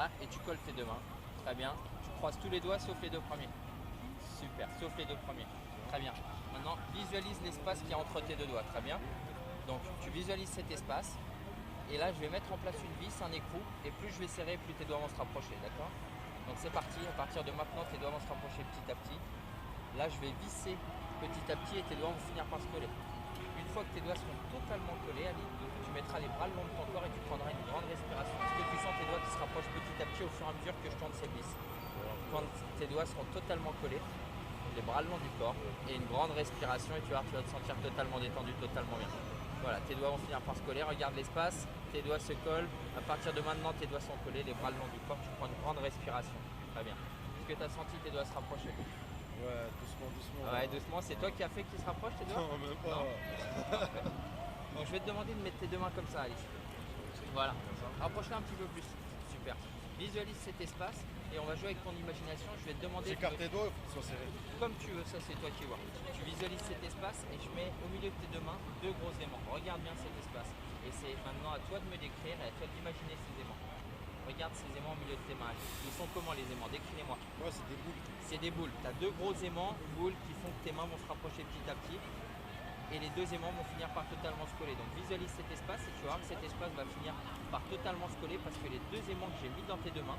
Voilà, et tu colles tes deux mains. Très bien. Tu croises tous les doigts sauf les deux premiers. Super, sauf les deux premiers. Très bien. Maintenant, visualise l'espace qu'il y a entre tes deux doigts. Très bien. Donc, tu visualises cet espace. Et là, je vais mettre en place une vis, un écrou. Et plus je vais serrer, plus tes doigts vont se rapprocher. D'accord? Donc, c'est parti. À partir de maintenant, tes doigts vont se rapprocher petit à petit. Là, je vais visser petit à petit et tes doigts vont finir par se coller. Une fois que tes doigts seront totalement collés, Ali, tu mettras les bras le long de ton corps et tu prendras une grande respiration. Est-ce que tu sens tes doigts qui se rapprochent petit à petit au fur et à mesure que je tourne ces vis? Quand tes doigts seront totalement collés, les bras le long du corps et une grande respiration et tu vas te sentir totalement détendu, totalement bien. Voilà, tes doigts vont finir par se coller, regarde l'espace, tes doigts se collent. À partir de maintenant, tes doigts sont collés, les bras le long du corps, tu prends une grande respiration. Très bien. Est-ce que tu as senti tes doigts se rapprocher? Ouais, doucement, doucement. Ouais, doucement. C'est toi qui as fait qu'ils se rapprochent tes doigts? Non, même pas. Donc je vais te demander de mettre tes deux mains comme ça, Alice. Voilà. Rapproche-la un petit peu plus. Super. Visualise cet espace et on va jouer avec ton imagination. Je vais te demander. J'écarte tes doigts, il faut que ce soit serré. Comme tu veux, ça c'est toi qui vois. Tu visualises cet espace et je mets au milieu de tes deux mains deux gros aimants. Regarde bien cet espace. Et c'est maintenant à toi de me décrire et à toi d'imaginer ces aimants. Regarde ces aimants au milieu de tes mains. Ils sont comment les aimants? Décris-les-moi. Ouais, c'est des boules. C'est des boules. Tu as deux gros aimants, boules qui font que tes mains vont se rapprocher petit à petit. Et les deux aimants vont finir par totalement se coller. Donc visualise cet espace et tu vas voir que cet espace va finir par totalement se coller parce que les deux aimants que j'ai mis dans tes deux mains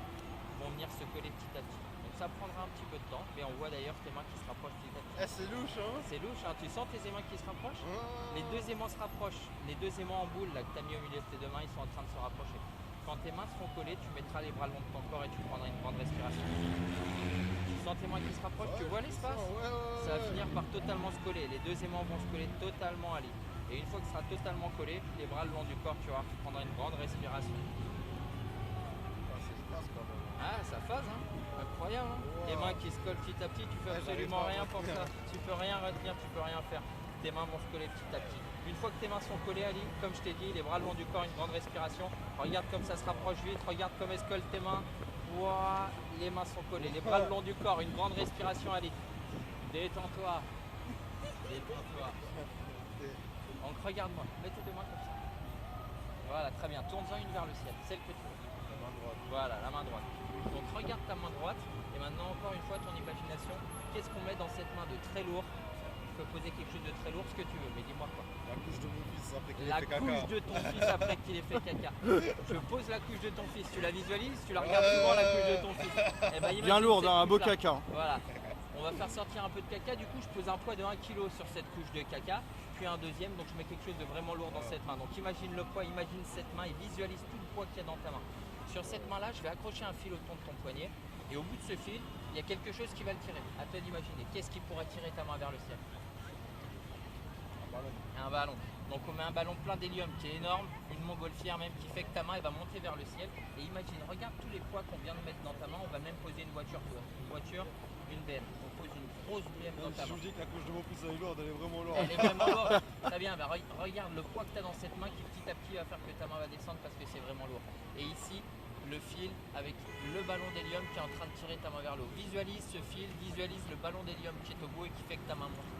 vont venir se coller petit à petit. Donc ça prendra un petit peu de temps, mais on voit d'ailleurs tes mains qui se rapprochent petit à petit. Eh, c'est louche, hein? C'est louche, hein? Tu sens tes aimants qui se rapprochent? Ah. Les deux aimants se rapprochent. Les deux aimants en boule là, que tu as mis au milieu de tes deux mains, ils sont en train de se rapprocher. Quand tes mains seront collées, tu mettras les bras le long de ton corps et tu prendras une grande respiration. Tu sens tes mains qui se rapprochent, tu vois l'espace? Ça va finir par totalement se coller. Les deux aimants vont se coller totalement à l'île. Et une fois que ce sera totalement collé, les bras le long du corps, tu vas voir, tu prendras une grande respiration. C'est efficace quand même. Ah, ça phase, hein? Incroyable, hein? Wow. Les mains qui se collent petit à petit, tu fais absolument rien pour ça. Tu peux rien retenir, tu peux rien faire. Tes mains vont se coller petit à petit. Une fois que tes mains sont collées, Ali, comme je t'ai dit, les bras le long du corps, une grande respiration. Regarde comme ça se rapproche vite, regarde comme elles se collent tes mains. Ouah, les mains sont collées, les bras le long du corps, une grande respiration, Ali. Détends-toi. Détends-toi. Donc regarde-moi, mets tes deux mains comme ça. Voilà, très bien. Tourne-en une vers le ciel, celle que tu veux. La main droite. Voilà, la main droite. Donc regarde ta main droite et maintenant encore une fois ton imagination. Qu'est-ce qu'on met dans cette main de très lourd? Tu peux poser quelque chose de très lourd, ce que tu veux, mais dis-moi quoi. La couche de mon fils après qu'il ait La fait caca. couche de ton fils après qu'il ait fait caca. Je pose la couche de ton fils, tu la visualises, tu la regardes souvent la couche de ton fils. Eh ben, Bien imagine lourde, cette hein, un beau couche-là. caca. Voilà. On va faire sortir un peu de caca, du coup je pose un poids de 1 kg sur cette couche de caca, puis un deuxième, donc je mets quelque chose de vraiment lourd dans cette main. Donc imagine le poids, imagine cette main et visualise tout le poids qu'il y a dans ta main. Sur cette main-là, je vais accrocher un fil autour de ton poignet et au bout de ce fil, il y a quelque chose qui va le tirer. À toi d'imaginer, qu'est-ce qui pourrait tirer ta main vers le ciel? Un ballon. Donc on met un ballon plein d'hélium qui est énorme, une montgolfière même qui fait que ta main elle va monter vers le ciel. Et imagine, regarde tous les poids qu'on vient de mettre dans ta main, on va même poser une voiture, tu vois. Une voiture, une BM. On pose une grosse BM dans ta Je main. vous dis que la couche de mon fils elle est lourde, elle est vraiment lourde. Elle est vraiment lourde. Très bien, bah, regarde le poids que tu as dans cette main qui petit à petit va faire que ta main va descendre parce que c'est vraiment lourd. Et ici, le fil avec le ballon d'hélium qui est en train de tirer ta main vers le haut. Visualise ce fil, visualise le ballon d'hélium qui est au bout et qui fait que ta main monte.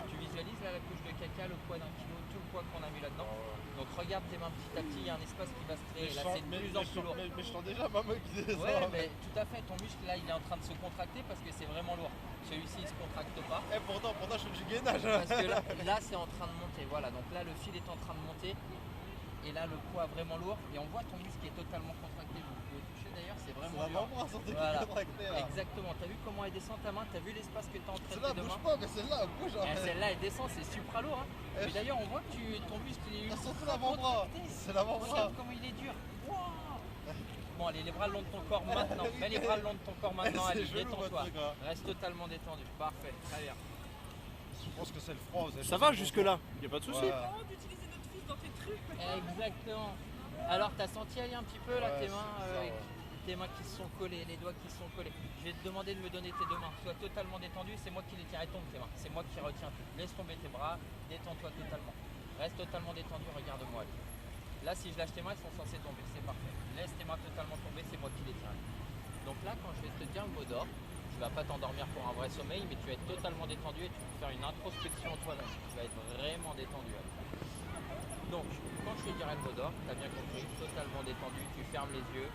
Tu visualises là la couche de caca, le poids d'un kilo, tout le poids qu'on a mis là-dedans. Donc regarde tes mains petit à petit, il y a un espace qui va se créer. Là c'est de plus en plus lourd. Mais je sens déjà ma main qui descend. Ouais, mais tout à fait, ton muscle là il est en train de se contracter parce que c'est vraiment lourd. Celui-ci il se contracte pas. Eh pourtant je fais du gainage. Parce que là c'est en train de monter, voilà. Donc là le fil est en train de monter. Et là le poids vraiment lourd. Et on voit ton muscle qui est totalement contracté. Vous pouvez toucher d'ailleurs, c'est vraiment C'est dur. l'avant-bras surtout qui Voilà. est contracté là. Exactement, t'as vu comment elle descend ta main, t'as vu l'espace que t'as entre Celle-là tes deux bouge mains. pas, mais celle-là elle bouge. Et celle-là elle descend, c'est supra lourd. Hein. Mais d'ailleurs on voit que ton muscle il est Ah, surtout ultra l'avant-bras. contracté. C'est l'avant-bras. Regarde comment il est dur. Wow. Bon allez, les bras le long de ton corps maintenant. Mets les bras le long de ton corps maintenant, C'est allez, chelou, détends-toi. votre truc, là. Reste totalement détendu. Parfait, très bien. Je pense que c'est le froid. vous avez Ça pas va senti jusque là, y a pas de souci. Ouais. Marrant d'utiliser notre fils dans tes trucs. Exactement. Alors t'as senti aller un petit peu là Ouais, tes mains, c'est ça, ouais. tes mains qui se sont collées, les doigts qui se sont collés. Je vais te demander de me donner tes deux mains. Sois totalement détendu, c'est moi qui les tiens. Et tombe tes mains. C'est moi qui retiens tout. Laisse tomber tes bras, détends-toi totalement. Reste totalement détendu, regarde-moi. Là si je lâche tes mains, elles sont censées tomber, c'est parfait. Laisse tes mains totalement tomber, c'est moi qui les tiens. Donc là quand je vais te dire le mot d'ordre, tu vas pas t'endormir pour un vrai sommeil, mais tu vas être totalement détendu et tu vas faire une introspection en toi-même. Tu vas être vraiment détendu. Donc, quand je te dirai le mot d'ordre, tu as bien compris, totalement détendu, tu fermes les yeux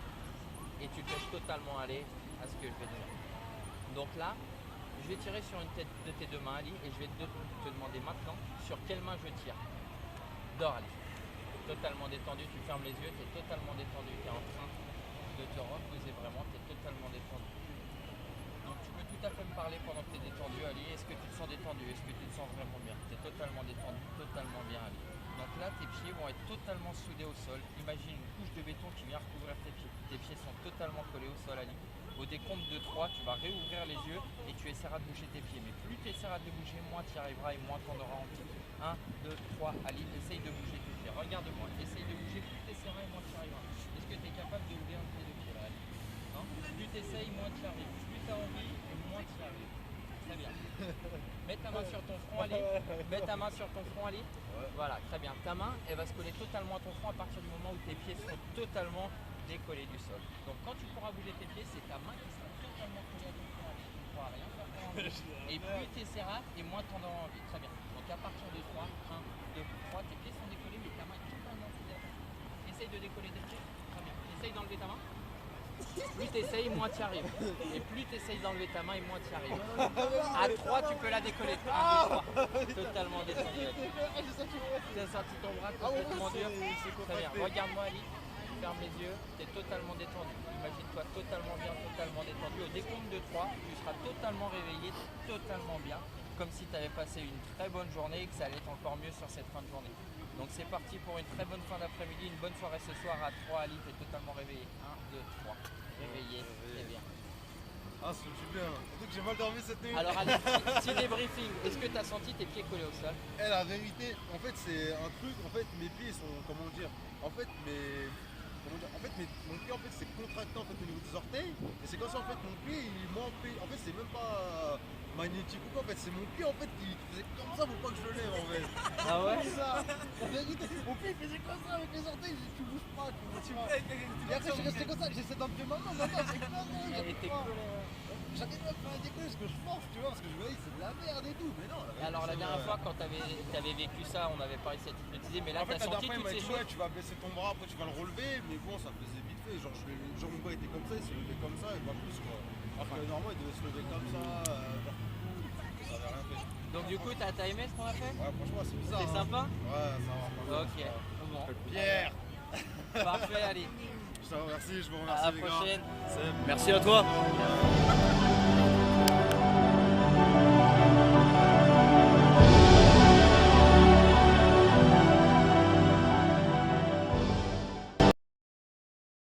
et tu te laisses totalement aller à ce que je vais te dire. Donc là, je vais tirer sur une tête de tes deux mains, Ali, et je vais te demander maintenant sur quelle main je tire. Dors, Ali. Totalement détendu, tu fermes les yeux, tu es totalement détendu, tu es en train de te reposer vraiment, tu es totalement détendu. Donc tu peux tout à fait me parler pendant que tu es détendu, Ali. Est-ce que tu te sens détendu? Est-ce que tu te sens vraiment bien? Tu es totalement détendu, totalement bien, Ali. Donc là, tes pieds vont être totalement soudés au sol. Imagine une couche de béton qui vient recouvrir tes pieds. Tes pieds sont totalement collés au sol, Ali. Au décompte de 3, tu vas réouvrir les yeux et tu essaieras de bouger tes pieds. Mais plus tu essaieras de bouger, moins tu y arriveras et moins tu en auras envie. 1, 2, 3, Ali, essaye de bouger tes pieds. Regarde-moi, essaye de bouger, plus tu essaieras et moins tu y arriveras. Est-ce que tu es capable de lever un de tes deux pieds là, Ali? Non? Plus tu essayes, moins tu y arrives. Plus tu as envie et moins tu y arrives. Très bien. Mets ta main sur ton front, Ali. Mets ta main sur ton front, Ali. Voilà, très bien. Ta main, elle va se coller totalement à ton front à partir du moment où tes pieds seront totalement décollés du sol. Donc quand tu pourras bouger tes pieds, c'est ta main qui sera totalement collée à ton front, Ali. Tu ne pourras rien faire pour envie. Et plus tu essaieras et moins tu en auras envie. Très bien. Donc à partir de 3, 1, 2, 3, tes pieds sont décollés, mais ta main est totalement collée à ton front. Essaye de décoller tes pieds. Très bien. Essaye d'enlever ta main. Plus tu essayes, moins tu arrives. Et plus tu essayes d'enlever ta main, et moins tu arrives. À 3, tu peux la décoller. 1, 2, 3. Totalement descendu. Tu as senti ton bras complètement dur. Très bien. Regarde-moi, Ali. Ferme les yeux. Tu es totalement détendu. Imagine-toi totalement bien, totalement détendu. Au décompte de 3, tu seras totalement réveillé, totalement bien. Comme si tu avais passé une très bonne journée et que ça allait être encore mieux sur cette fin de journée. Donc c'est parti pour une très bonne fin d'après-midi, une bonne soirée ce soir à 3, Ali, tu es totalement réveillé. 1, 2, 3. Réveillé, très bien. Ah, ça me fait bien. Surtout que j'ai mal dormi cette nuit. Alors Ali, petit débriefing, est-ce que tu as senti tes pieds collés au sol? Eh, la vérité, en fait, c'est un truc. En fait, mes pieds sont. Comment dire? En fait, mes. Comment dire? En fait, mon pied, en fait, c'est contracté en fait, au niveau des orteils. Et c'est comme ça, en fait, mon pied, il est moins. En fait, c'est même pas magnétique ou quoi. En fait, c'est mon pied, en fait, qui faisait comme ça pour pas que je le lève, en fait. Ah ouais? Comme ça. En vérité, mon pied, il faisait comme ça avec les orteils. Tu bouges pas, tu bouges pas. Et après, je suis resté comme ça. J'essaie d'enlever ma main. C'est comme ça. Elle était collée. J'arrive à faire décoller ce que je pense, tu vois, parce que je me dis c'est de la merde et tout, mais non. Et alors la dernière fois quand tu avais vécu ça, on avait parlé de cette hypnotisée, mais là en fait, tu as la senti dernière fois, il toutes m'a ces dit, choses. ouais, tu vas baisser ton bras, après tu vas le relever, mais bon, ça faisait vite fait. Genre mon bras était comme ça, il s'est levé comme ça, et pas plus quoi. Alors que normalement, il devait se lever comme ça, genre cool, ça avait rien fait. Donc du coup, t'as aimé ce qu'on a fait? Ouais, franchement, c'est bizarre. C'était sympa? Ouais, ça va. Ok, bon. Pierre. Parfait, allez. Je te remercie, je vous À remercie. la prochaine. Les gars. Merci à toi.